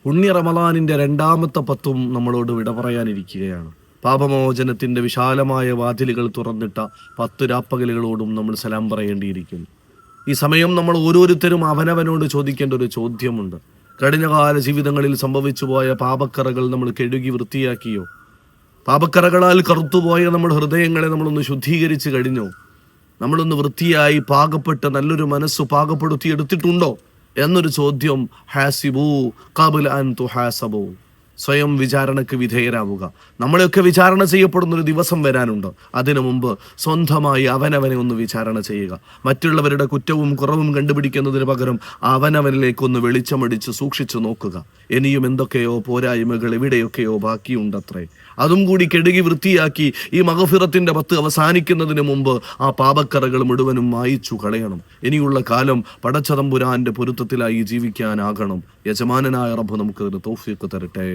പുണ്യ റമളാനിൻ്റെ രണ്ടാമത്തെ പത്തും നമ്മളോട് വിട പറയാനിരിക്കുകയാണ്. പാപമോചനത്തിൻ്റെ വിശാലമായ വാതിലുകൾ തുറന്നിട്ട 10 രാപ്പകലുകളോടും നമ്മൾ സലാം പറയേണ്ടിയിരിക്കുന്നു. ഈ സമയം നമ്മൾ ഓരോരുത്തരും അവനവനോട് ചോദിക്കേണ്ട ഒരു ചോദ്യമുണ്ട്. കഴിഞ്ഞകാല ജീവിതങ്ങളിൽ സംഭവിച്ചു പോയ പാപക്കറകൾ നമ്മൾ കഴുകി വൃത്തിയാക്കിയോ? പാപക്കറകളാൽ കറുത്തുപോയ നമ്മുടെ ഹൃദയങ്ങളെ നമ്മളൊന്ന് ശുദ്ധീകരിച്ച് കഴിഞ്ഞോ? നമ്മളൊന്ന് വൃത്തിയായി പാകപ്പെട്ട് നല്ലൊരു മനസ്സ് പാകപ്പെടുത്തി എടുത്തിട്ടുണ്ടോ എന്നൊരു ചോദ്യം. ഹാസിബു ഖബല അൻ തുഹാസബു, സ്വയം വിചാരണയ്ക്ക് വിധേയരാവുക. നമ്മളെയൊക്കെ വിചാരണ ചെയ്യപ്പെടുന്നൊരു ദിവസം വരാനുണ്ട്. അതിനു മുമ്പ് സ്വന്തമായി അവനവനെ ഒന്ന് വിചാരണ ചെയ്യുക. മറ്റുള്ളവരുടെ കുറ്റവും കുറവും കണ്ടുപിടിക്കുന്നതിന് പകരം അവനവനിലേക്കൊന്ന് വെളിച്ചമടിച്ച് സൂക്ഷിച്ചു നോക്കുക. ഇനിയും എന്തൊക്കെയോ പോരായ്മകൾ എവിടെയൊക്കെയോ ബാക്കിയുണ്ടത്രേ. അതും കൂടി കെടുകി വൃത്തിയാക്കി ഈ മഗ്ഫിറത്തിന്റെ 10 അവസാനിക്കുന്നതിന് മുമ്പ് ആ പാപക്കറകൾ മുഴുവനും മായിച്ചു കളയണം. ഇനിയുള്ള കാലം പടച്ചതമ്പുരാന്റെ പൊരുത്തത്തിലായി ജീവിക്കാനാകണം. യജമാനനായ റബ്ബ് നമുക്ക് തൗഫീഖ് തരട്ടെ.